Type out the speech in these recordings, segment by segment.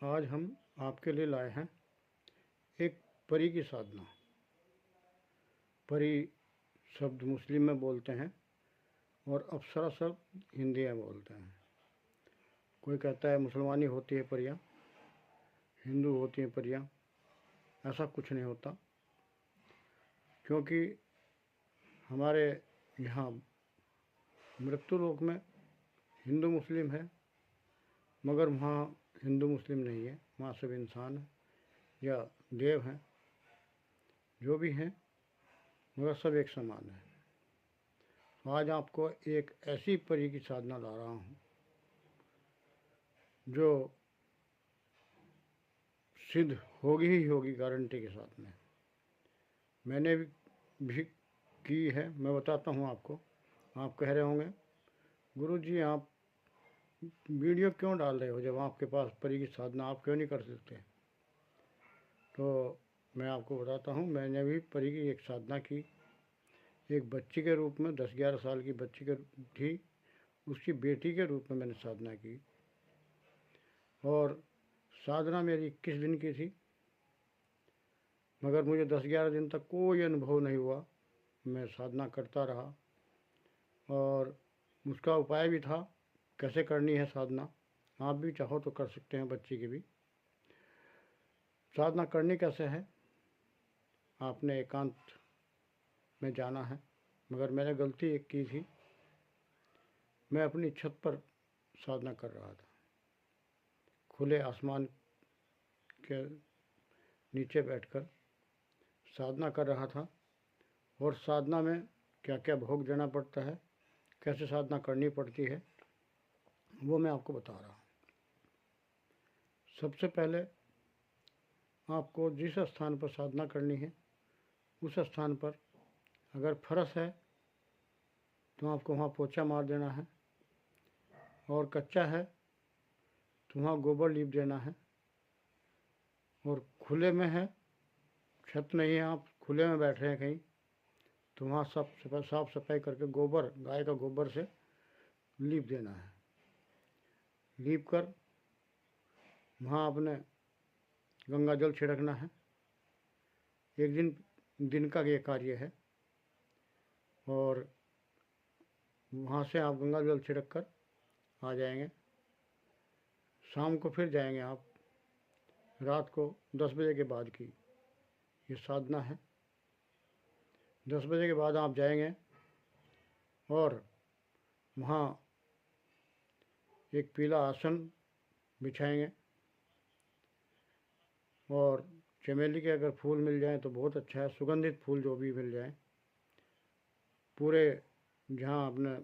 आज हम आपके लिए लाए हैं एक परी की साधना। परी शब्द मुस्लिम में बोलते हैं और अप्सरा शब्द हिंदी में बोलते हैं। कोई कहता है मुसलमानी होती है परियां, हिंदू होती हैं परियां। ऐसा कुछ नहीं होता, क्योंकि हमारे यहाँ मृत्यु लोक में हिंदू मुस्लिम है, मगर वहाँ हिंदू मुस्लिम नहीं है। वहाँ सब इंसान है या देव हैं, जो भी हैं, मगर सब एक समान है। तो आज आपको एक ऐसी परी की साधना ला रहा हूँ जो सिद्ध होगी ही होगी, गारंटी के साथ में। मैंने भी की है, मैं बताता हूँ आपको। आप कह रहे होंगे गुरुजी आप वीडियो क्यों डाल रहे हो, जब आपके पास परी की साधना आप क्यों नहीं कर सकते। तो मैं आपको बताता हूँ, मैंने भी परी की एक साधना की। एक बच्ची के रूप में, 10-11 साल की बच्ची के थी, उसकी बेटी के रूप में मैंने साधना की। और साधना मेरी 21 दिन की थी, मगर मुझे 10-11 दिन तक कोई अनुभव नहीं हुआ। मैं साधना करता रहा और उसका उपाय भी था कैसे करनी है साधना। आप भी चाहो तो कर सकते हैं, बच्ची की भी। साधना करनी कैसे है, आपने एकांत में जाना है। मगर मैंने गलती एक की थी, मैं अपनी छत पर साधना कर रहा था, खुले आसमान के नीचे बैठकर साधना कर रहा था। और साधना में क्या क्या भोग देना पड़ता है, कैसे साधना करनी पड़ती है, वो मैं आपको बता रहा हूँ। सबसे पहले आपको जिस स्थान पर साधना करनी है, उस स्थान पर अगर फर्श है तो आपको वहाँ पोछा मार देना है, और कच्चा है तो वहाँ गोबर लीप देना है। और खुले में है, छत नहीं है, आप खुले में बैठ रहे हैं कहीं, तो वहाँ साफ सफाई करके गोबर, गाय का गोबर से लीप देना है। लीप कर वहाँ अपने गंगा जल छिड़कना है। एक दिन का ये कार्य है। और वहाँ से आप गंगा जल छिड़क कर आ जाएंगे। शाम को फिर जाएंगे आप, रात को 10 बजे के बाद की ये साधना है। 10 बजे के बाद आप जाएंगे और वहाँ एक पीला आसन बिछाएंगे, और चमेली के अगर फूल मिल जाएं तो बहुत अच्छा है, सुगंधित फूल जो भी मिल जाएं। पूरे जहाँ आपने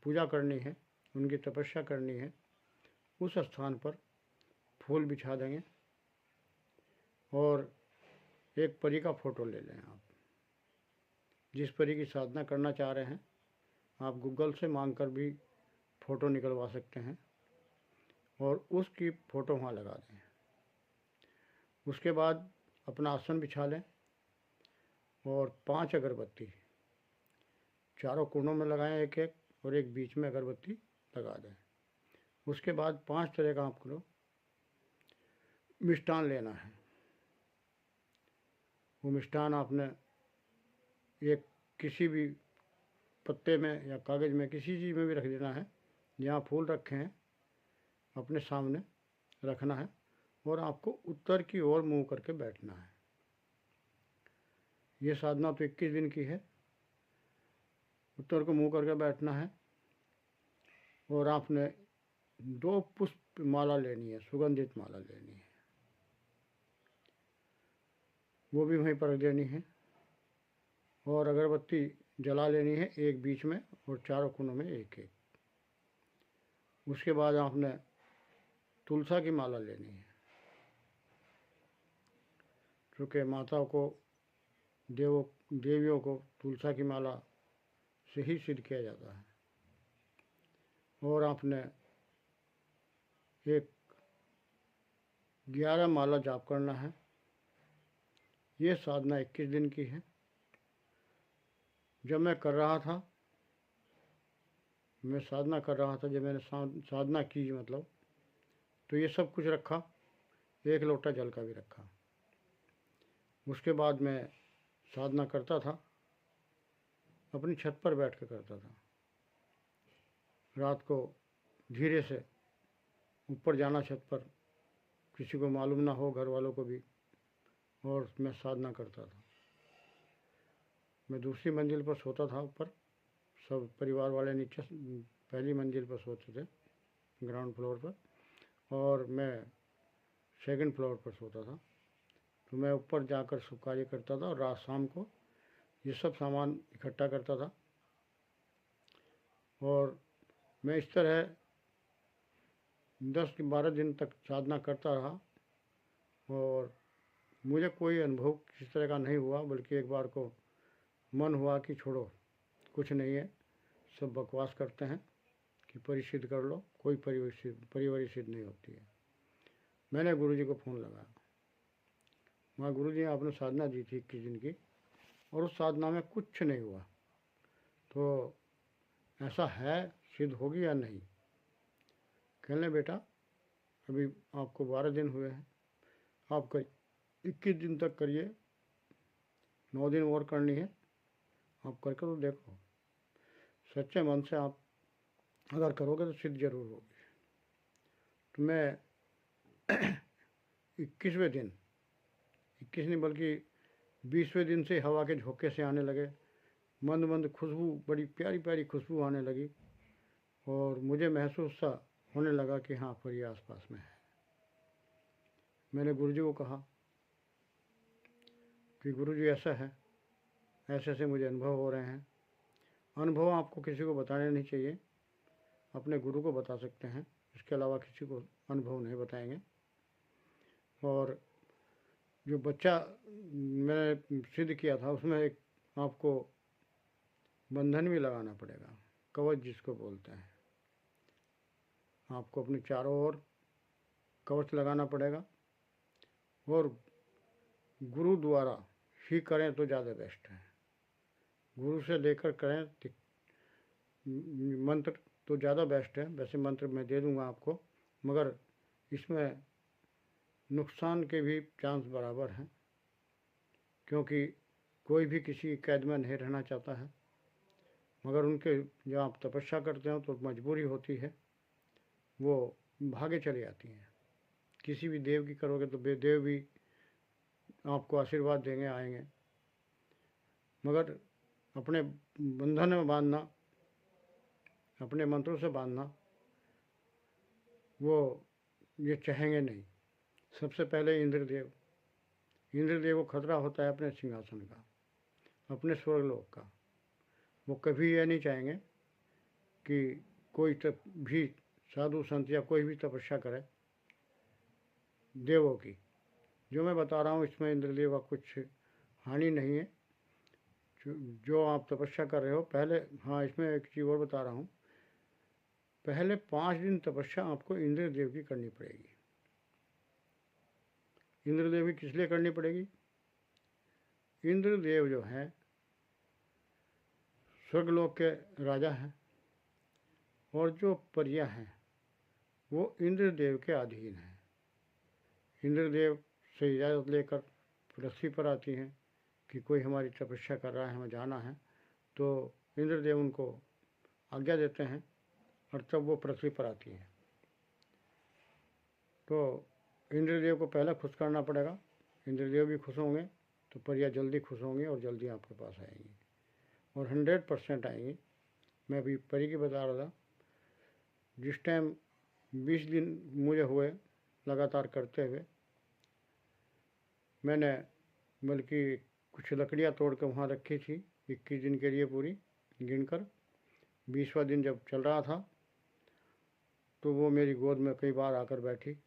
पूजा करनी है, उनकी तपस्या करनी है, उस स्थान पर फूल बिछा देंगे। और एक परी का फ़ोटो ले लें आप, जिस परी की साधना करना चाह रहे हैं। आप गूगल से मांग कर भी फ़ोटो निकलवा सकते हैं और उसकी फ़ोटो वहाँ लगा दें। उसके बाद अपना आसन बिछा लें और 5 अगरबत्ती चारों कोनों में लगाएं, एक एक, और एक बीच में अगरबत्ती लगा दें। उसके बाद 5 तरह का आपको मिष्ठान लेना है। वो मिष्ठान आपने एक किसी भी पत्ते में या कागज़ में, किसी चीज़ में भी रख देना है। जहाँ फूल रखे हैं अपने सामने रखना है, और आपको उत्तर की ओर मुंह करके बैठना है। ये साधना तो 21 दिन की है। उत्तर को मुंह करके बैठना है, और आपने 2 पुष्प माला लेनी है, सुगंधित माला लेनी है, वो भी वहीं पर रख देनी है। और अगरबत्ती जला लेनी है, एक बीच में और चारों कोनों में एक एक। उसके बाद आपने तुलसा की माला लेनी है, क्योंकि माता को, देवियों को तुलसा की माला से ही सिद्ध किया जाता है। और आपने एक 11 माला जाप करना है। ये साधना 21 दिन की है। जब मैं कर रहा था, मैं साधना कर रहा था, जब मैंने साधना की मतलब, तो ये सब कुछ रखा, एक लोटा जल का भी रखा। उसके बाद मैं साधना करता था, अपनी छत पर बैठ कर करता था। रात को धीरे से ऊपर जाना छत पर, किसी को मालूम ना हो, घर वालों को भी, और मैं साधना करता था। मैं दूसरी मंजिल पर सोता था, ऊपर सब परिवार वाले नीचे पहली मंजिल पर सोते थे, ग्राउंड फ्लोर पर, और मैं सेकंड फ्लोर पर सोता था। तो मैं ऊपर जाकर सब कार्य करता था और रात शाम को ये सब सामान इकट्ठा करता था। और मैं इस तरह 10-12 दिन तक साधना करता रहा और मुझे कोई अनुभव किसी तरह का नहीं हुआ, बल्कि एक बार को मन हुआ कि छोड़ो, कुछ नहीं है, सब बकवास करते हैं कि परिसिद्ध कर लो, कोई परिवारी सिद्ध नहीं होती है। मैंने गुरुजी को फ़ोन लगाया। वहाँ गुरुजी ने आपने साधना दी थी 21 दिन की, और उस साधना में कुछ नहीं हुआ, तो ऐसा है, सिद्ध होगी या नहीं? कहने बेटा, अभी आपको 12 दिन हुए हैं, आप 21 दिन तक करिए, 9 दिन और करनी है, आप करके तो देखो, सच्चे मन से आप अगर करोगे तो सिद्ध जरूर होगी। तो मैं 21वें दिन, 21 नहीं बल्कि 20वें दिन से हवा के झोंके से आने लगे, मंद मंद खुशबू, बड़ी प्यारी प्यारी खुशबू आने लगी, और मुझे महसूस सा होने लगा कि हाँ, परी आसपास में है। मैंने गुरुजी को कहा कि गुरुजी ऐसा है, ऐसे ऐसे मुझे अनुभव हो रहे हैं। अनुभव आपको किसी को बताने नहीं चाहिए, अपने गुरु को बता सकते हैं, इसके अलावा किसी को अनुभव नहीं बताएंगे। और जो बच्चा मैंने सिद्ध किया था, उसमें एक आपको बंधन भी लगाना पड़ेगा, कवच जिसको बोलते हैं। आपको अपने चारों ओर कवच लगाना पड़ेगा, और गुरु द्वारा ही करें तो ज़्यादा बेस्ट है। गुरु से लेकर करें मंत्र तो ज़्यादा बेस्ट है। वैसे मंत्र मैं दे दूंगा आपको, मगर इसमें नुकसान के भी चांस बराबर हैं, क्योंकि कोई भी किसी कैद में नहीं रहना चाहता है, मगर उनके जब आप तपस्या करते हो तो मजबूरी होती है, वो भागे चली आती हैं। किसी भी देव की करोगे तो देव भी आपको आशीर्वाद देंगे, आएंगे, मगर अपने बंधन में बांधना, अपने मंत्रों से बांधना, वो ये चाहेंगे नहीं। सबसे पहले इंद्रदेव को खतरा होता है अपने सिंहासन का, अपने स्वर्गलोक का। वो कभी ये नहीं चाहेंगे कि कोई भी साधु संत या कोई भी तपस्या करे देवों की। जो मैं बता रहा हूँ इसमें इंद्रदेव का कुछ हानि नहीं है। जो आप तपस्या कर रहे हो पहले, हाँ, इसमें एक चीज़ और बता रहा हूँ, पहले 5 दिन तपस्या आपको इंद्रदेव की करनी पड़ेगी। इंद्रदेव की किस लिए करनी पड़ेगी? इंद्रदेव जो है स्वर्गलोक के राजा हैं, और जो परियां हैं वो इंद्रदेव के अधीन हैं। इंद्रदेव से इजाज़त लेकर पृथ्वी पर आती हैं कि कोई हमारी तपस्या कर रहा है, हमें जाना है, तो इंद्रदेव उनको आज्ञा देते हैं, और तब वो पृथ्वी पर आती हैं। तो इंद्रदेव को पहले खुश करना पड़ेगा। इंद्रदेव भी खुश होंगे तो परियां जल्दी खुश होंगी और जल्दी आपके पास आएंगी, और 100% आएंगी। मैं अभी परी की बता रहा था, जिस टाइम 20 दिन मुझे हुए लगातार करते हुए, मैंने बल्कि कुछ लकड़ियाँ तोड़ कर वहाँ रखी थी 21 दिन के लिए पूरी गिनकर। 20वां दिन जब चल रहा था तो वो मेरी गोद में कई बार आकर बैठी।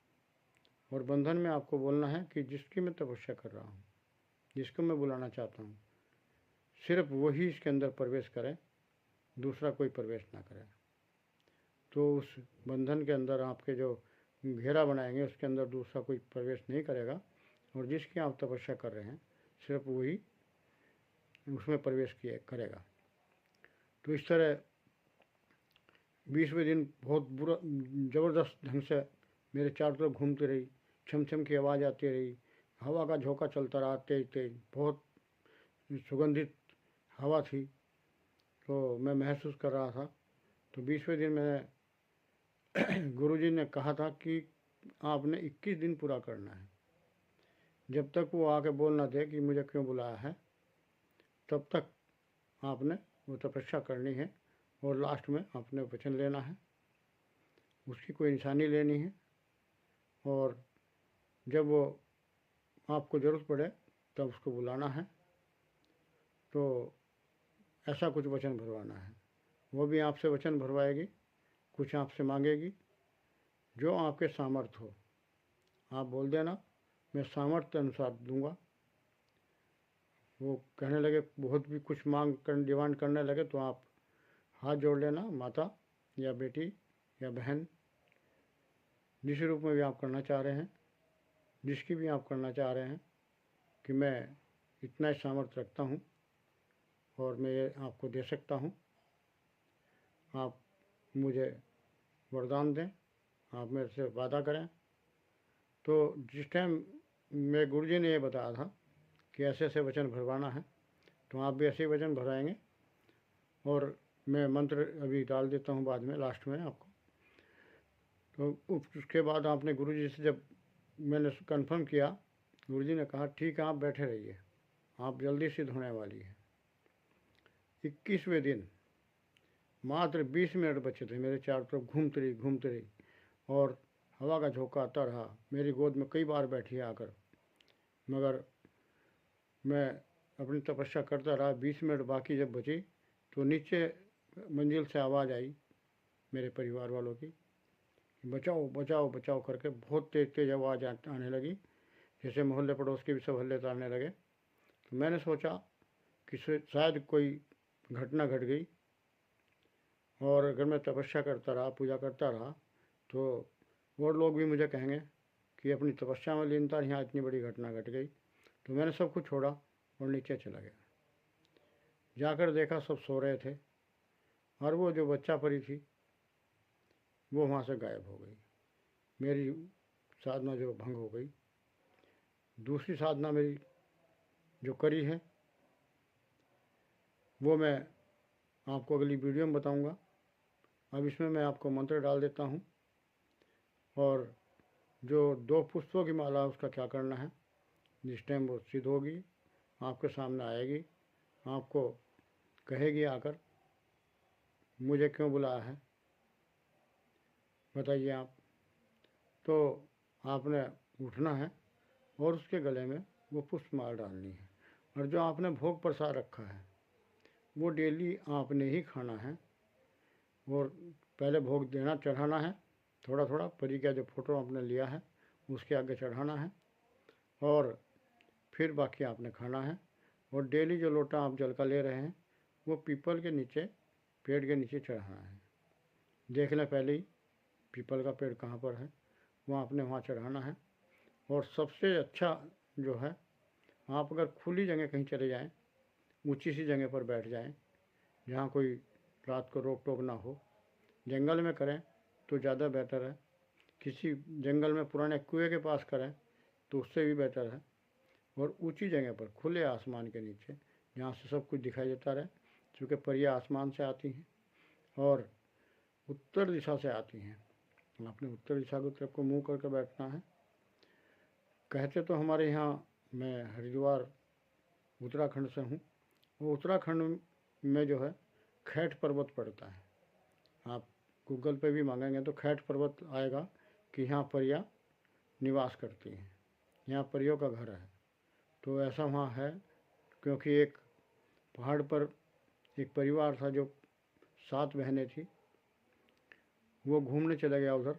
और बंधन में आपको बोलना है कि जिसकी मैं तपस्या कर रहा हूँ, जिसको मैं बुलाना चाहता हूँ, सिर्फ वही इसके अंदर प्रवेश करें, दूसरा कोई प्रवेश ना करे। तो उस बंधन के अंदर आपके जो घेरा बनाएंगे उसके अंदर दूसरा कोई प्रवेश नहीं करेगा, और जिसकी आप तपस्या कर रहे हैं सिर्फ वही उसमें प्रवेश किया करेगा। तो इस तरह 20वें दिन बहुत बुरा ज़बरदस्त ढंग से मेरे चारों तरफ घूमती रही, छम छम की आवाज़ आती रही, हवा का झोंका चलता रहा तेज तेज, बहुत सुगंधित हवा थी। तो मैं महसूस कर रहा था। तो 20वें दिन मैं गुरुजी ने कहा था कि आपने 21 दिन पूरा करना है। जब तक वो आके बोल ना दे कि मुझे क्यों बुलाया है, तब तक आपने वो तपस्या करनी है और लास्ट में आपने वचन लेना है, उसकी कोई निशानी लेनी है, और जब वो आपको ज़रूरत पड़े तब उसको बुलाना है। तो ऐसा कुछ वचन भरवाना है। वो भी आपसे वचन भरवाएगी, कुछ आपसे मांगेगी, जो आपके सामर्थ्य हो आप बोल देना, मैं सामर्थ्य अनुसार दूंगा। वो कहने लगे, बहुत भी कुछ डिमांड करने लगे तो आप हाथ जोड़ लेना, माता या बेटी या बहन, जिस रूप में भी आप करना चाह रहे हैं, जिसकी भी आप करना चाह रहे हैं, कि मैं इतना ही सामर्थ्य रखता हूँ और मैं ये आपको दे सकता हूँ, आप मुझे वरदान दें, आप मेरे से वादा करें। तो जिस टाइम मेरे गुरुजी ने ये बताया था कि ऐसे ऐसे वचन भरवाना है, तो आप भी ऐसे ही वचन भरवाएंगे। और मैं मंत्र अभी डाल देता हूँ बाद में, लास्ट में आपको। तो उसके बाद आपने गुरुजी से जब मैंने कंफर्म किया, गुरुजी ने कहा ठीक है आप बैठे रहिए, आप जल्दी सिद्ध होने वाली है। 21वें दिन मात्र 20 मिनट बचे थे, मेरे चारों तरफ घूमती रही और हवा का झोंका आता रहा, मेरी गोद में कई बार बैठी आकर, मगर मैं अपनी तपस्या करता रहा। 20 मिनट बाकी जब बची तो नीचे मंजिल से आवाज़ आई मेरे परिवार वालों की, बचाओ बचाओ बचाओ करके बहुत तेज़ तेज़ आवाज़ आने लगी, जैसे मोहल्ले पड़ोस के भी सब हल्ले तारने लगे। तो मैंने सोचा कि शायद कोई घटना घट गई, और अगर मैं तपस्या करता रहा, पूजा करता रहा, तो और लोग भी मुझे कहेंगे कि अपनी तपस्या में लीनता, यहाँ इतनी बड़ी घटना घट गई। तो मैंने सब कुछ छोड़ा और नीचे चला गया। जाकर देखा सब सो रहे थे, और वो जो बच्चा परी थी वो वहाँ से गायब हो गई। मेरी साधना जो भंग हो गई। दूसरी साधना मेरी जो करी है वो मैं आपको अगली वीडियो में बताऊंगा। अब इसमें मैं आपको मंत्र डाल देता हूँ, और जो 2 पुष्पों की माला उसका क्या करना है, जिस टाइम वो सिद्ध होगी आपके सामने आएगी, आपको कहेगी आकर मुझे क्यों बुलाया है, बताइए आप। तो आपने उठना है और उसके गले में वो पुष्पमाला डालनी है, और जो आपने भोग प्रसाद रखा है वो डेली आपने ही खाना है, और पहले भोग देना चढ़ाना है, थोड़ा थोड़ा परी का जो फ़ोटो आपने लिया है उसके आगे चढ़ाना है, और फिर बाकी आपने खाना है। और डेली जो लोटा आप जल का ले रहे हैं वो पीपल के नीचे, पेड़ के नीचे चढ़ाना है। देख लें पहले ही पीपल का पेड़ कहाँ पर है, वो आपने वहाँ चढ़ाना है। और सबसे अच्छा जो है, आप अगर खुली जगह कहीं चले जाएं, ऊंची सी जगह पर बैठ जाएं, जहाँ कोई रात को रोक टोक ना हो, जंगल में करें तो ज़्यादा बेहतर है। किसी जंगल में पुराने कुएं के पास करें तो उससे भी बेहतर है। और ऊंची जगह पर खुले आसमान के नीचे, जहाँ से सब कुछ दिखाई देता रहे, क्योंकि परियां आसमान से आती हैं और उत्तर दिशा से आती हैं। आपने उत्तर दिशा की तरफ को मुँह करके बैठना है। कहते तो हमारे यहाँ, मैं हरिद्वार उत्तराखंड से हूँ, वो उत्तराखंड में जो है खैट पर्वत पड़ता है। आप गूगल पे भी मांगेंगे तो खैट पर्वत आएगा कि यहाँ परियां निवास करती हैं, यहाँ परियों का घर है। तो ऐसा वहाँ है, क्योंकि एक पहाड़ पर एक परिवार था जो 7 बहनें थी, वो घूमने चला गया उधर,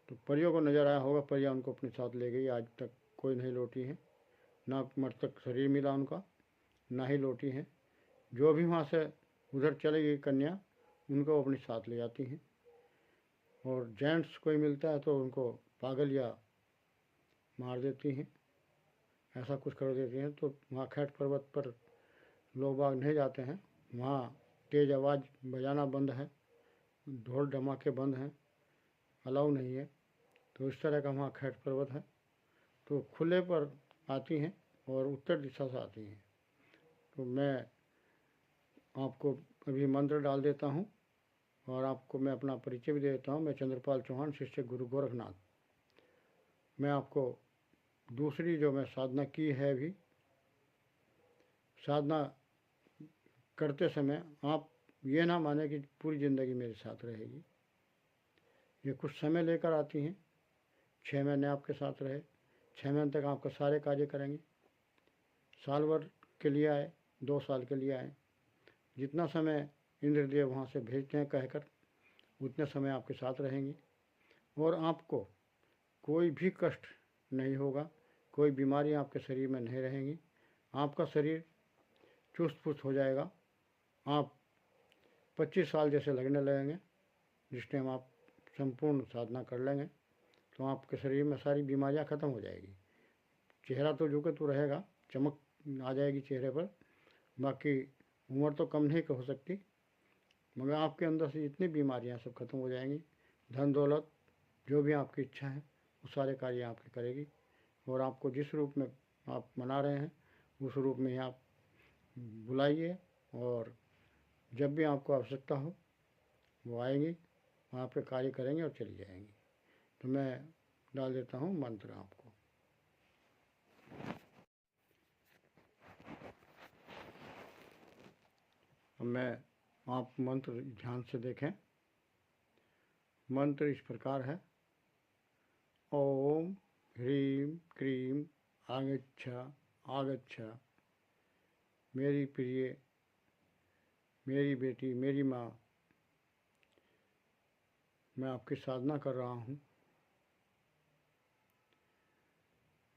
तो परियों को नज़र आया होगा, परियां उनको अपने साथ ले गई। आज तक कोई नहीं लौटी है, ना मृतक शरीर मिला उनका, ना ही लौटी हैं। जो भी वहाँ से उधर चली गई कन्या, उनको अपने साथ ले जाती हैं। और जेंट्स कोई मिलता है तो उनको पागल या मार देती हैं, ऐसा कुछ कर देती हैं। तो वहाँ खैट पर्वत पर लोग बाग नहीं जाते हैं, वहाँ तेज़ आवाज़ बजाना बंद है, ढोल धमाके बंद हैं, अलाउ नहीं है। तो इस तरह का वहाँ खैट पर्वत है। तो खुले पर आती हैं और उत्तर दिशा से आती हैं। तो मैं आपको अभी मंत्र डाल देता हूँ और आपको मैं अपना परिचय भी दे देता हूँ। मैं चंद्रपाल चौहान, शिष्य गुरु गोरखनाथ। मैं आपको दूसरी जो मैं साधना की है अभी, साधना करते समय आप ये ना माने कि पूरी ज़िंदगी मेरे साथ रहेगी। ये कुछ समय लेकर आती हैं। 6 महीने आपके साथ रहे, 6 महीने तक आपका सारे कार्य करेंगे। साल भर के लिए आए, 2 साल के लिए आए, जितना समय इंद्रदेव वहाँ से भेजते हैं कहकर, उतने समय आपके साथ रहेंगे और आपको कोई भी कष्ट नहीं होगा, कोई बीमारी आपके शरीर में नहीं रहेंगी। आपका शरीर चुस्त पुस्त हो जाएगा। आप 25 साल जैसे लगने लगेंगे। जिस टाइम आप संपूर्ण साधना कर लेंगे तो आपके शरीर में सारी बीमारियां ख़त्म हो जाएगी। चेहरा तो जो कि तो रहेगा, चमक आ जाएगी चेहरे पर। बाकी उम्र तो कम नहीं हो सकती, मगर आपके अंदर से जितनी बीमारियां सब खत्म हो जाएंगी। धन दौलत जो भी आपकी इच्छा है वो सारे कार्य आपके करेगी। और आपको जिस रूप में आप मना रहे हैं उस रूप में ही आप बुलाइए और जब भी आपको आवश्यकता हो वो आएंगी, वहाँ पे कार्य करेंगे और चली जाएंगी। तो मैं डाल देता हूँ मंत्र आपको। अब मैं आप मंत्र ध्यान से देखें। मंत्र इस प्रकार है: ओम ह्रीं क्रीं आगच्छ आगच्छ। मेरी प्रिय, मेरी बेटी, मेरी माँ, मैं आपकी साधना कर रहा हूँ।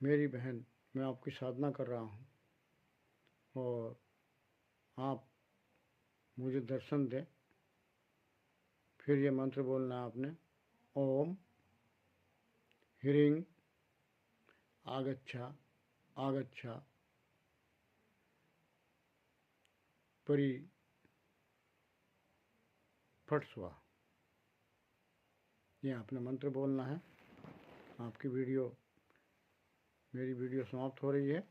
मेरी बहन, मैं आपकी साधना कर रहा हूँ और आप मुझे दर्शन दें। फिर ये मंत्र बोलना है आपने: ओम ह्रीं आगच्छ आगच्छ परि फट स्वाहा। ये आपने मंत्र बोलना है। आपकी मेरी वीडियो समाप्त हो रही है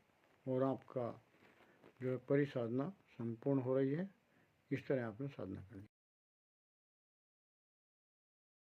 और आपका जो है परिसाधना संपूर्ण हो रही है। इस तरह आपने साधना करनी है।